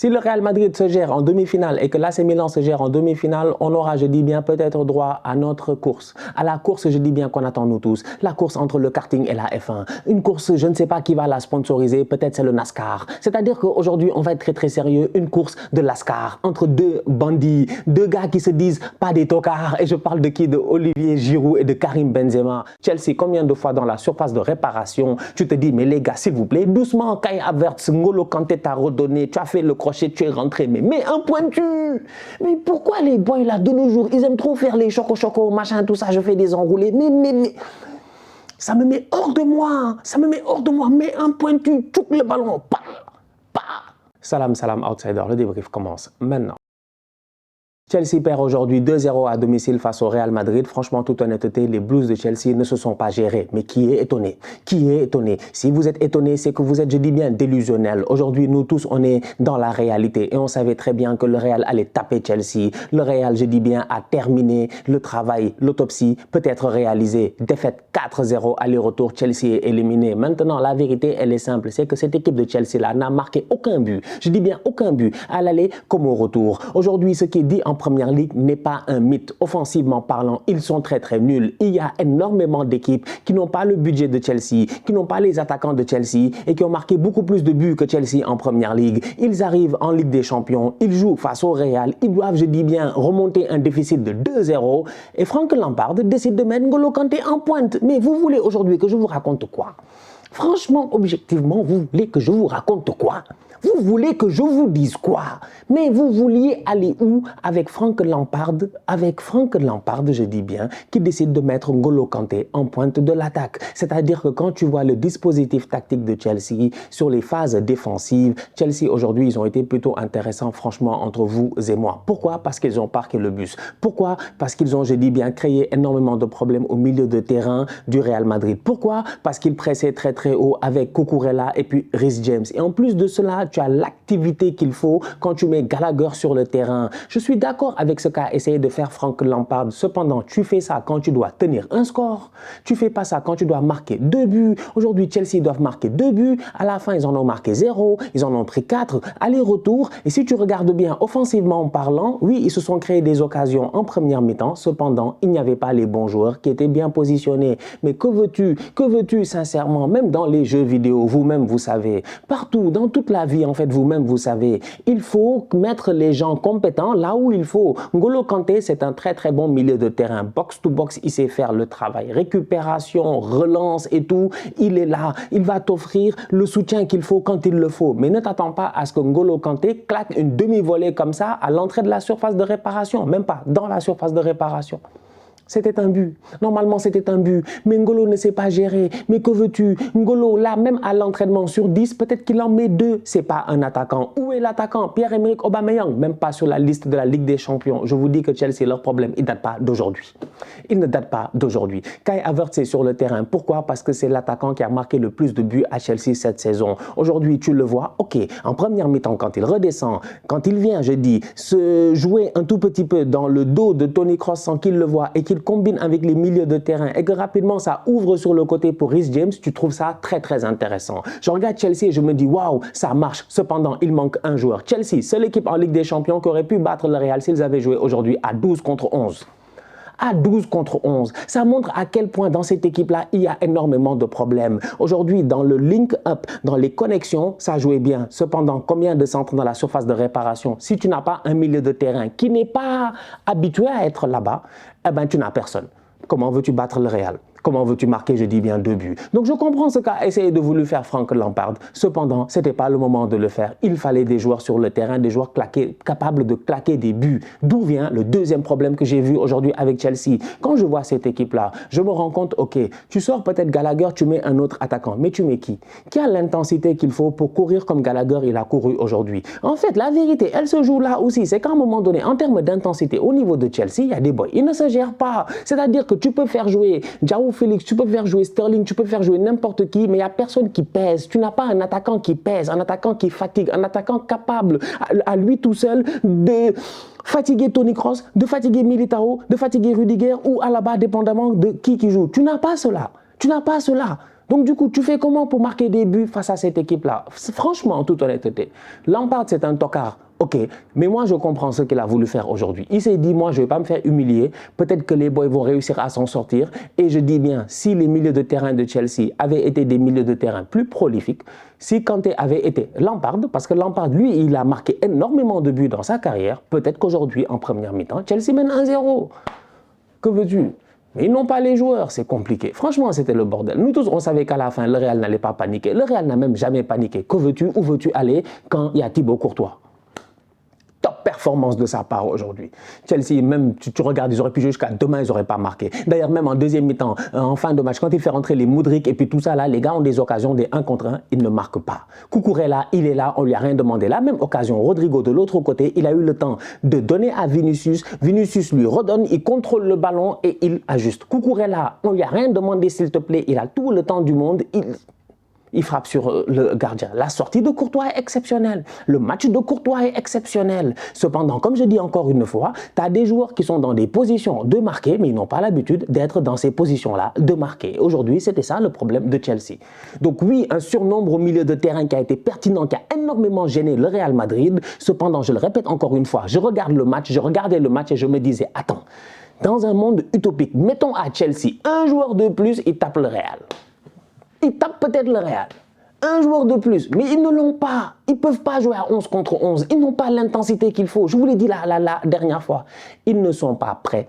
Si le Real Madrid se gère en demi-finale et que l'AC Milan se gère en demi-finale, on aura, je dis bien, peut-être droit à notre course. À la course, je dis bien qu'on attend nous tous. La course entre le karting et la F1. Une course, je ne sais pas qui va la sponsoriser, peut-être c'est le NASCAR. C'est-à-dire qu'aujourd'hui, on va être très très sérieux. Une course de NASCAR entre deux bandits, deux gars qui se disent pas des tocards. Et je parle de qui? De Olivier Giroud et de Karim Benzema. Chelsea, combien de fois dans la surface de réparation, tu te dis, mais les gars, s'il vous plaît, doucement, Kai Havertz, N'Golo Kanté t'a redonné, tu as fait le crochet, tu es rentré, mais un pointu. Mais pourquoi les boys là de nos jours, ils aiment trop faire les choco machin, tout ça, je fais des enroulés, mais ça me met hors de moi, mais un pointu, tchouk le ballon, pa. Salam outsider, le débrief commence maintenant. Chelsea perd aujourd'hui 2-0 à domicile face au Real Madrid. Franchement, toute honnêteté, les Blues de Chelsea ne se sont pas gérés. Mais qui est étonné? Qui est étonné? Si vous êtes étonné, c'est que vous êtes, je dis bien, délusionnel. Aujourd'hui, nous tous, on est dans la réalité. Et on savait très bien que le Real allait taper Chelsea. Le Real, je dis bien, a terminé le travail, l'autopsie peut être réalisée. Défaite 4-0, aller-retour, Chelsea est éliminé. Maintenant, la vérité, elle est simple. C'est que cette équipe de Chelsea-là n'a marqué aucun but. Je dis bien aucun but, à l'aller comme au retour. Aujourd'hui, ce qui est dit en Première Ligue n'est pas un mythe. Offensivement parlant, ils sont très très nuls. Il y a énormément d'équipes qui n'ont pas le budget de Chelsea, qui n'ont pas les attaquants de Chelsea et qui ont marqué beaucoup plus de buts que Chelsea en Première Ligue. Ils arrivent en Ligue des Champions, ils jouent face au Real, ils doivent, je dis bien, remonter un déficit de 2-0 et Franck Lampard décide de mettre N'Golo Kanté en pointe. Mais vous voulez aujourd'hui que je vous raconte quoi? Franchement, objectivement, vous voulez que je vous raconte quoi? Vous voulez que je vous dise quoi? Mais vous vouliez aller où avec Franck Lampard? Avec Franck Lampard, je dis bien, qui décide de mettre N'Golo Kanté en pointe de l'attaque. C'est-à-dire que quand tu vois le dispositif tactique de Chelsea sur les phases défensives, Chelsea aujourd'hui, ils ont été plutôt intéressants, franchement, entre vous et moi. Pourquoi? Parce qu'ils ont parqué le bus. Pourquoi? Parce qu'ils ont, je dis bien, créé énormément de problèmes au milieu de terrain du Real Madrid. Pourquoi? Parce qu'ils pressaient très très haut avec Cucurella et puis Reece James. Et en plus de cela, tu as l'activité qu'il faut quand tu mets Gallagher sur le terrain. Je suis d'accord avec ce qu'a essayé de faire Franck Lampard. Cependant, tu fais ça quand tu dois tenir un score. Tu fais pas ça quand tu dois marquer 2 buts. Aujourd'hui, Chelsea doivent marquer 2 buts. À la fin, ils en ont marqué 0. Ils en ont pris 4. Aller-retour. Et si tu regardes bien, offensivement parlant, oui, ils se sont créés des occasions en première mi-temps. Cependant, il n'y avait pas les bons joueurs qui étaient bien positionnés. Mais que veux-tu? Que veux-tu sincèrement? Même dans les jeux vidéo, vous-même, vous savez. Partout, dans toute la vie, en fait, vous-même, vous savez, il faut mettre les gens compétents là où il faut. N'Golo Kanté, c'est un très très bon milieu de terrain. Box to box, il sait faire le travail. Récupération, relance et tout, il est là. Il va t'offrir le soutien qu'il faut quand il le faut. Mais ne t'attends pas à ce que N'Golo Kanté claque une demi-volée comme ça à l'entrée de la surface de réparation. Même pas dans la surface de réparation. C'était un but. Normalement, c'était un but. Mais N'Golo ne sait pas gérer. Mais que veux-tu? N'Golo, là, même à l'entraînement sur 10, peut-être qu'il en met 2. C'est pas un attaquant. Où est l'attaquant? Pierre-Emerick Aubameyang, même pas sur la liste de la Ligue des Champions. Je vous dis que Chelsea, leur problème, il ne date pas d'aujourd'hui. Il ne date pas d'aujourd'hui. Kai Havertz est sur le terrain. Pourquoi? Parce que c'est l'attaquant qui a marqué le plus de buts à Chelsea cette saison. Aujourd'hui, tu le vois, ok, en première mi-temps, quand il redescend, quand il vient, je dis, se jouer un tout petit peu dans le dos de Toni Kroos sans qu'il le voie et qu'il combine avec les milieux de terrain et que rapidement ça ouvre sur le côté pour Reece James, tu trouves ça très très intéressant. Je regarde Chelsea et je me dis waouh, ça marche. Cependant, il manque un joueur. Chelsea, seule équipe en Ligue des Champions qui aurait pu battre le Real s'ils avaient joué aujourd'hui à 12 contre 11. À 12 contre 11. Ça montre à quel point dans cette équipe-là, il y a énormément de problèmes. Aujourd'hui, dans le link-up, dans les connexions, ça jouait bien. Cependant, combien de centres dans la surface de réparation? Si tu n'as pas un milieu de terrain qui n'est pas habitué à être là-bas, eh ben, tu n'as personne. Comment veux-tu battre le Real? Comment veux-tu marquer, je dis bien, 2 buts? Donc je comprends ce qu'a essayé de vouloir faire Franck Lampard. Cependant, ce n'était pas le moment de le faire. Il fallait des joueurs sur le terrain, des joueurs capables de claquer des buts. D'où vient le deuxième problème que j'ai vu aujourd'hui avec Chelsea. Quand je vois cette équipe-là, je me rends compte, ok, tu sors peut-être Gallagher, tu mets un autre attaquant, mais tu mets qui? Qui a l'intensité qu'il faut pour courir comme Gallagher il a couru aujourd'hui? En fait, la vérité, elle se joue là aussi. C'est qu'à un moment donné, en termes d'intensité, au niveau de Chelsea, il y a des boys. Ils ne se gèrent pas. C'est-à-dire que tu peux faire jouer João Félix, tu peux faire jouer Sterling, tu peux faire jouer n'importe qui, mais il n'y a personne qui pèse. Tu n'as pas un attaquant qui pèse, un attaquant qui fatigue, un attaquant capable à lui tout seul de fatiguer Toni Kroos, de fatiguer Militao, de fatiguer Rudiger ou Alaba, dépendamment de qui joue. Tu n'as pas cela. Tu n'as pas cela. Donc du coup, tu fais comment pour marquer des buts face à cette équipe-là? Franchement, en toute honnêteté, Lampard, c'est un tocard. Ok, mais moi je comprends ce qu'il a voulu faire aujourd'hui. Il s'est dit, moi je ne vais pas me faire humilier, peut-être que les boys vont réussir à s'en sortir. Et je dis bien, si les milieux de terrain de Chelsea avaient été des milieux de terrain plus prolifiques, si Kanté avait été Lampard, parce que Lampard, lui, il a marqué énormément de buts dans sa carrière, peut-être qu'aujourd'hui, en première mi-temps, Chelsea mène 1-0. Que veux-tu? Mais ils n'ont pas les joueurs, c'est compliqué. Franchement, c'était le bordel. Nous tous, on savait qu'à la fin, le Real n'allait pas paniquer. Le Real n'a même jamais paniqué. Que veux-tu? Où veux-tu aller quand il y a Thibaut Courtois? Top performance de sa part aujourd'hui. Chelsea, même tu regardes, ils auraient pu jouer jusqu'à demain, ils n'auraient pas marqué. D'ailleurs, même en deuxième mi-temps, en fin de match, quand il fait rentrer les Mudryk et puis tout ça là, les gars ont des occasions, des 1 contre 1, ils ne marquent pas. Cucurella, il est là, on lui a rien demandé. La même occasion, Rodrigo de l'autre côté, il a eu le temps de donner à Vinicius. Vinicius lui redonne, il contrôle le ballon et il ajuste. Cucurella, on lui a rien demandé s'il te plaît, il a tout le temps du monde, il frappe sur le gardien. La sortie de Courtois est exceptionnelle. Le match de Courtois est exceptionnel. Cependant, comme je dis encore une fois, tu as des joueurs qui sont dans des positions de marquer, mais ils n'ont pas l'habitude d'être dans ces positions-là de marquer. Aujourd'hui, c'était ça le problème de Chelsea. Donc oui, un surnombre au milieu de terrain qui a été pertinent, qui a énormément gêné le Real Madrid. Cependant, je le répète encore une fois, je regardais le match et je me disais, attends, dans un monde utopique, mettons à Chelsea un joueur de plus, il tape le Real. Ils tapent peut-être le Real. Un joueur de plus, mais ils ne l'ont pas. Ils ne peuvent pas jouer à 11 contre 11. Ils n'ont pas l'intensité qu'il faut. Je vous l'ai dit la dernière fois. Ils ne sont pas prêts.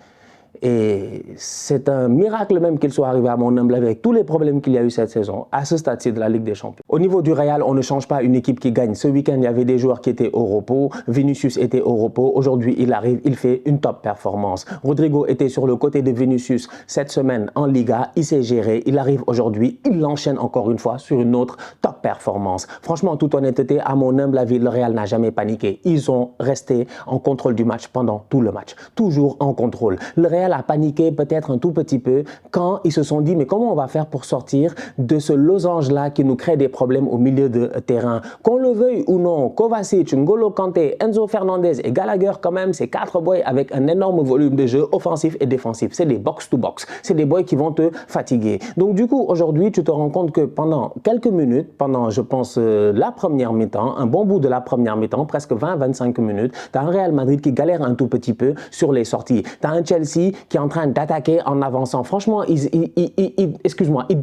Et c'est un miracle même qu'il soit arrivé à mon humble avis avec tous les problèmes qu'il y a eu cette saison, à ce stade-ci de la Ligue des Champions. Au niveau du Real, on ne change pas une équipe qui gagne. Ce week-end, il y avait des joueurs qui étaient au repos. Vinicius était au repos. Aujourd'hui, il arrive, il fait une top performance. Rodrigo était sur le côté de Vinicius cette semaine en Liga. Il s'est géré. Il arrive aujourd'hui. Il l'enchaîne encore une fois sur une autre top performance. Franchement, en toute honnêteté, à mon humble avis, le Real n'a jamais paniqué. Ils ont resté en contrôle du match pendant tout le match. Toujours en contrôle. Le Real a paniqué peut-être un tout petit peu quand ils se sont dit mais comment on va faire pour sortir de ce losange-là qui nous crée des problèmes au milieu de terrain. Qu'on le veuille ou non, Kovacic, N'Golo Kanté, Enzo Fernandez et Gallagher quand même, c'est 4 boys avec un énorme volume de jeu offensif et défensif. C'est des box-to-box. C'est des boys qui vont te fatiguer. Donc du coup, aujourd'hui, tu te rends compte que pendant quelques minutes, pendant je pense la première mi-temps, un bon bout de la première mi-temps, presque 20-25 minutes, tu as un Real Madrid qui galère un tout petit peu sur les sorties. Tu as un Chelsea qui est en train d'attaquer en avançant. Franchement, excuse-moi, ils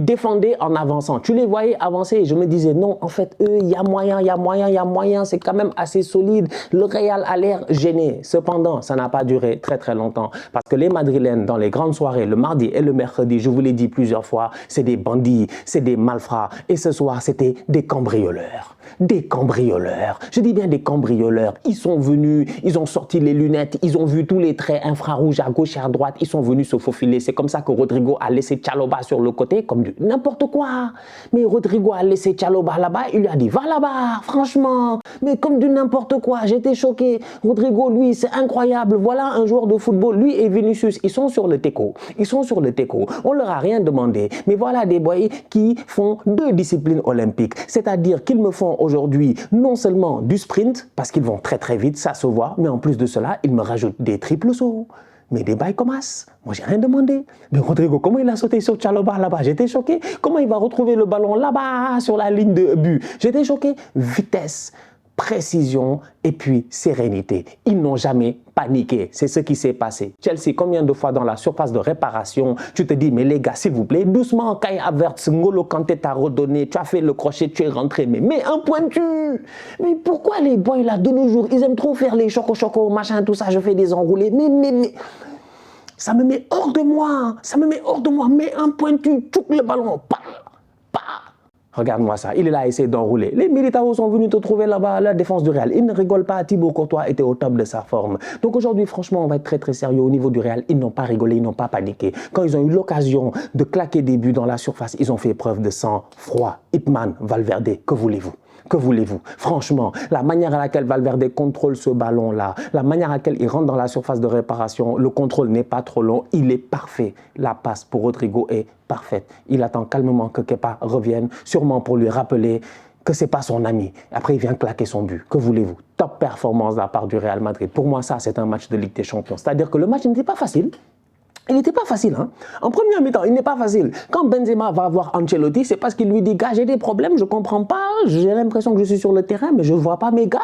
défendaient en avançant. Tu les voyais avancer et je me disais non, en fait, eux, il y a moyen, c'est quand même assez solide. Le Real a l'air gêné. Cependant, ça n'a pas duré très très longtemps parce que les Madrilènes, dans les grandes soirées, le mardi et le mercredi, je vous l'ai dit plusieurs fois, c'est des bandits, c'est des malfrats. Et ce soir, c'était des cambrioleurs. Des cambrioleurs. Je dis bien des cambrioleurs. Ils sont venus, ils ont sorti les lunettes, ils ont vu tous les traits infrarouges à gauche et à droite, ils sont venus se faufiler. C'est comme ça que Rodrigo a laissé Chalobah sur le côté, comme du n'importe quoi. Mais Rodrigo a laissé Chalobah là-bas, il lui a dit va là-bas, franchement. Mais comme du n'importe quoi, j'étais choqué. Rodrigo, lui, c'est incroyable. Voilà un joueur de football, lui et Vinicius, ils sont sur le teco. Ils sont sur le teco. On leur a rien demandé. Mais voilà des boys qui font 2 disciplines olympiques. C'est-à-dire qu'ils me font aujourd'hui non seulement du sprint, parce qu'ils vont très très vite, ça se voit, mais en plus de cela, ils me rajoutent des triples sauts. Mais des bails comme as. Moi, j'ai rien demandé. Mais Rodrigo, comment il a sauté sur Chalobah là-bas? J'étais choqué. Comment il va retrouver le ballon là-bas sur la ligne de but? J'étais choqué. Vitesse, précision et puis sérénité. Ils n'ont jamais paniqué. C'est ce qui s'est passé. Chelsea, combien de fois dans la surface de réparation, tu te dis, mais les gars, s'il vous plaît, doucement, Kai Havertz, N'Golo Kanté t'a redonné, tu as fait le crochet, tu es rentré, mais un pointu. Mais pourquoi les boys là, de nos jours, ils aiment trop faire les choco-choco, machin, tout ça, je fais des enroulés, mais, ça me met hors de moi, mais un pointu, touche le ballon, pa. Regarde-moi ça, il est là à essayer d'enrouler. Les militaires sont venus te trouver là-bas, la défense du Real. Ils ne rigolent pas, Thibaut Courtois était au top de sa forme. Donc aujourd'hui, franchement, on va être très très sérieux au niveau du Real. Ils n'ont pas rigolé, ils n'ont pas paniqué. Quand ils ont eu l'occasion de claquer des buts dans la surface, ils ont fait preuve de sang-froid. Ipman, Valverde, que voulez-vous? Que voulez-vous? Franchement, la manière à laquelle Valverde contrôle ce ballon-là, la manière à laquelle il rentre dans la surface de réparation, le contrôle n'est pas trop long, il est parfait. La passe pour Rodrigo est parfaite. Il attend calmement que Kepa revienne, sûrement pour lui rappeler que ce n'est pas son ami. Après, il vient claquer son but. Que voulez-vous? Top performance de la part du Real Madrid. Pour moi, ça, c'est un match de Ligue des Champions. C'est-à-dire que le match n'était pas facile. Il n'était pas facile. Hein. En première mi-temps, il n'est pas facile. Quand Benzema va voir Ancelotti, c'est parce qu'il lui dit « Gars, j'ai des problèmes, je ne comprends pas, j'ai l'impression que je suis sur le terrain, mais je ne vois pas mes gars. »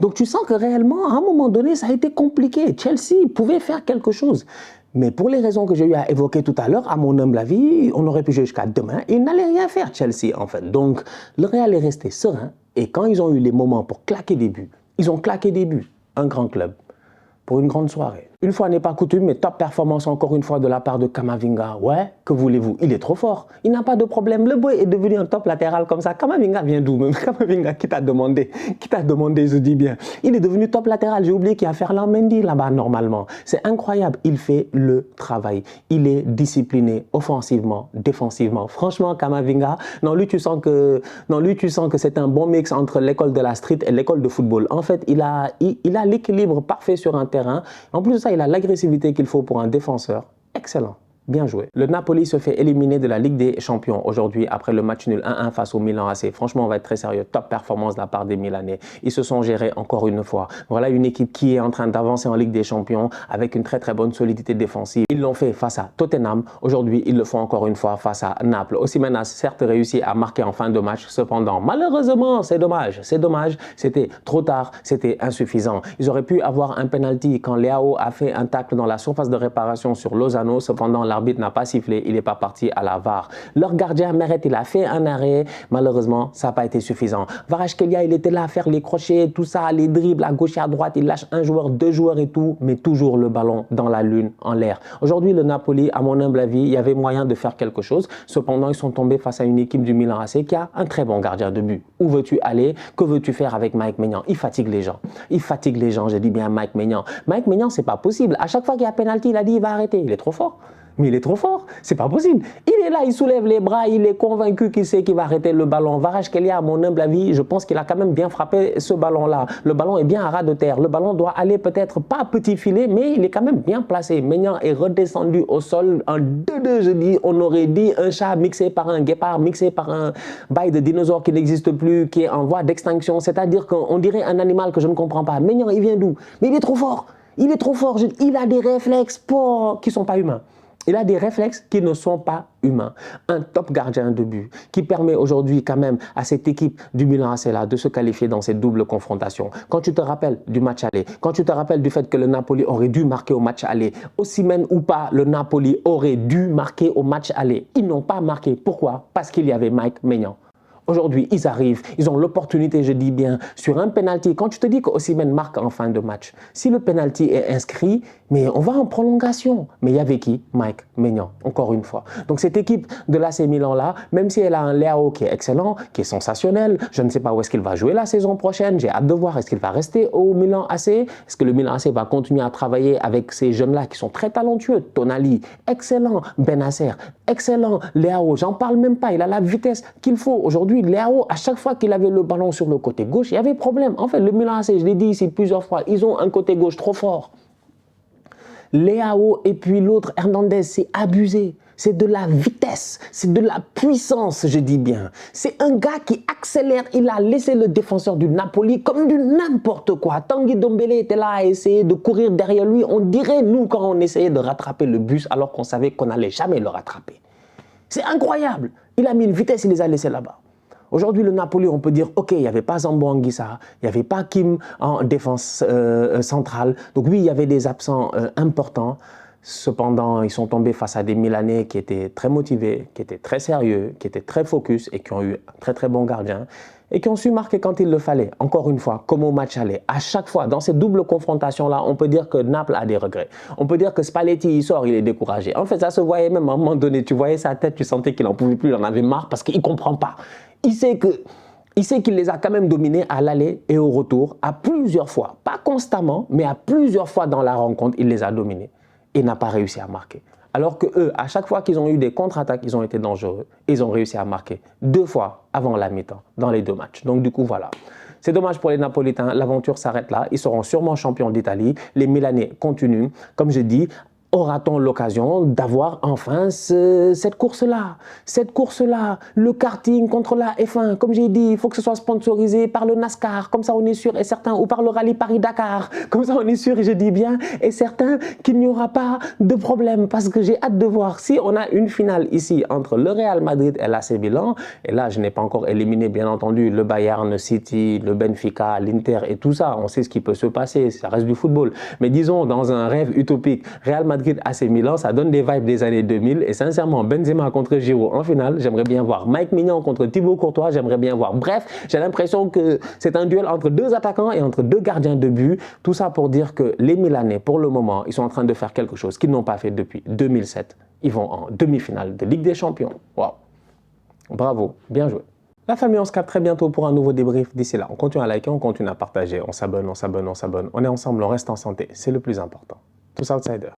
Donc tu sens que réellement, à un moment donné, ça a été compliqué. Chelsea pouvait faire quelque chose. Mais pour les raisons que j'ai eu à évoquer tout à l'heure, à mon humble avis, on aurait pu jouer jusqu'à demain. Ils n'allaient rien faire, Chelsea, en fait. Donc, le Real est resté serein. Et quand ils ont eu les moments pour claquer des buts, ils ont claqué des buts. Un grand club pour une grande soirée. Une fois n'est pas coutume, mais top performance encore une fois de la part de Camavinga. Ouais, que voulez-vous? Il est trop fort. Il n'a pas de problème. Le boy est devenu un top latéral comme ça. Camavinga vient d'où même? Camavinga, qui t'a demandé? Qui t'a demandé, je dis bien. Il est devenu top latéral. J'ai oublié qu'il y a Ferland Mendy là-bas normalement. C'est incroyable. Il fait le travail. Il est discipliné offensivement, défensivement. Franchement, Camavinga, non, lui, tu sens que c'est un bon mix entre l'école de la street et l'école de football. En fait, il a l'équilibre parfait sur un terrain. En plus de ça, il a l'agressivité qu'il faut pour un défenseur. Excellent. Bien joué. Le Napoli se fait éliminer de la Ligue des Champions aujourd'hui après le match nul 1-1 face au Milan AC. Franchement, on va être très sérieux. Top performance de la part des Milanais. Ils se sont gérés encore une fois. Voilà une équipe qui est en train d'avancer en Ligue des Champions avec une très très bonne solidité défensive. Ils l'ont fait face à Tottenham. Aujourd'hui, ils le font encore une fois face à Naples. Osimhen a certes réussi à marquer en fin de match. Cependant, malheureusement, c'est dommage. C'est dommage. C'était trop tard. C'était insuffisant. Ils auraient pu avoir un penalty quand Leao a fait un tacle dans la surface de réparation sur Lozano. Cependant, l'arbitre n'a pas sifflé, il n'est pas parti à la VAR. Leur gardien Meret, il a fait un arrêt, malheureusement, ça n'a pas été suffisant. Kvaratskhelia, il était là à faire les crochets, tout ça, les dribbles à gauche et à droite, il lâche un joueur, deux joueurs et tout, mais toujours le ballon dans la lune, en l'air. Aujourd'hui, le Napoli, à mon humble avis, il y avait moyen de faire quelque chose. Cependant, ils sont tombés face à une équipe du Milan AC qui a un très bon gardien de but. Où veux-tu aller? Que veux-tu faire avec Mike Maignan? Il fatigue les gens. Il fatigue les gens, je dis bien Mike Maignan. Mike Maignan, c'est pas possible. À chaque fois qu'il y a pénalty, il a dit il va arrêter. Il est trop fort. Mais il est trop fort, c'est pas possible. Il est là, il soulève les bras, il est convaincu qu'il sait qu'il va arrêter le ballon. Kvaratskhelia, à mon humble avis, je pense qu'il a quand même bien frappé ce ballon-là. Le ballon est bien à ras de terre. Le ballon doit aller peut-être pas à petit filet, mais il est quand même bien placé. Maignan est redescendu au sol en 2-2, je dis. On aurait dit un chat mixé par un guépard, mixé par un bail de dinosaure qui n'existe plus, qui est en voie d'extinction. C'est-à-dire qu'on dirait un animal que je ne comprends pas. Maignan, il vient d'où? Mais il est trop fort. Il est trop fort. Il a des réflexes qui ne sont pas humains. Il a des réflexes qui ne sont pas humains. Un top gardien de but qui permet aujourd'hui quand même à cette équipe du Milan AC là de se qualifier dans cette double confrontation. Quand tu te rappelles du match aller, quand tu te rappelles du fait que le Napoli aurait dû marquer au match aller, Osimhen ou pas, le Napoli aurait dû marquer au match aller. Ils n'ont pas marqué. Pourquoi? Parce qu'il y avait Mike Maignan. Aujourd'hui, ils arrivent, ils ont l'opportunité, je dis bien, sur un penalty. Quand tu te dis que Osimhen marque en fin de match, si le penalty est inscrit, mais on va en prolongation. Mais il y avait qui? Mike Maignan, encore une fois. Donc cette équipe de l'AC Milan là, même si elle a un Leao qui est excellent, qui est sensationnel, je ne sais pas où est-ce qu'il va jouer la saison prochaine, j'ai hâte de voir, est-ce qu'il va rester au Milan AC? Est-ce que le Milan AC va continuer à travailler avec ces jeunes-là qui sont très talentueux? Tonali, excellent. Bennacer, excellent. Leao, j'en parle même pas, il a la vitesse qu'il faut. Aujourd'hui, Leao, à chaque fois qu'il avait le ballon sur le côté gauche, il y avait problème. En fait, le Milan AC, je l'ai dit ici plusieurs fois, ils ont un côté gauche trop fort. Leao et puis l'autre, Hernandez, c'est abusé. C'est de la vitesse, c'est de la puissance, je dis bien. C'est un gars qui accélère. Il a laissé le défenseur du Napoli comme du n'importe quoi. Tanguy Ndombele était là à essayer de courir derrière lui. On dirait, nous, quand on essayait de rattraper le bus alors qu'on savait qu'on n'allait jamais le rattraper. C'est incroyable. Il a mis une vitesse, il les a laissés là-bas. Aujourd'hui, le Napoli, on peut dire, OK, il n'y avait pas Zambo Anguissa, il n'y avait pas Kim en défense centrale. Donc oui, il y avait des absents importants. Cependant, ils sont tombés face à des Milanais qui étaient très motivés, qui étaient très sérieux, qui étaient très focus et qui ont eu un très très bon gardien et qui ont su marquer quand il le fallait. Encore une fois, comme au match aller. À chaque fois, dans cette double confrontation-là, on peut dire que Naples a des regrets. On peut dire que Spalletti, il sort, il est découragé. En fait, ça se voyait même à un moment donné. Tu voyais sa tête, tu sentais qu'il n'en pouvait plus, il en avait marre parce qu'il ne comprend pas. Il sait qu'il les a quand même dominés à l'aller et au retour à plusieurs fois. Pas constamment, mais à plusieurs fois dans la rencontre, il les a dominés et n'a pas réussi à marquer. Alors que eux, à chaque fois qu'ils ont eu des contre-attaques, ils ont été dangereux. Ils ont réussi à marquer 2 fois avant la mi-temps dans les 2 matchs. Donc du coup, voilà. C'est dommage pour les Napolitains. L'aventure s'arrête là. Ils seront sûrement champions d'Italie. Les Milanais continuent. Comme je dis, aura-t-on l'occasion d'avoir enfin cette course-là? Cette course-là, le karting contre la F1, comme j'ai dit, il faut que ce soit sponsorisé par le NASCAR, comme ça on est sûr et certain, ou par le rallye Paris-Dakar, comme ça on est sûr, et je dis bien, et certain qu'il n'y aura pas de problème, parce que j'ai hâte de voir si on a une finale ici entre le Real Madrid et l'AC Milan, et là je n'ai pas encore éliminé bien entendu le Bayern, City, le Benfica, l'Inter et tout ça, on sait ce qui peut se passer, ça reste du football, mais disons dans un rêve utopique, Real Madrid, AC Milan, ça donne des vibes des années 2000 et sincèrement, Benzema contre Giroud en finale, j'aimerais bien voir Mike Maignan contre Thibaut Courtois, j'aimerais bien voir. Bref, j'ai l'impression que c'est un duel entre deux attaquants et entre deux gardiens de but. Tout ça pour dire que les Milanais, pour le moment, ils sont en train de faire quelque chose qu'ils n'ont pas fait depuis 2007. Ils vont en demi-finale de Ligue des Champions. Waouh! Bravo, bien joué. La famille, on se capte très bientôt pour un nouveau débrief. D'ici là, on continue à liker, on continue à partager, on s'abonne, on s'abonne, on s'abonne. On est ensemble, on reste en santé. C'est le plus important. Tous outsiders.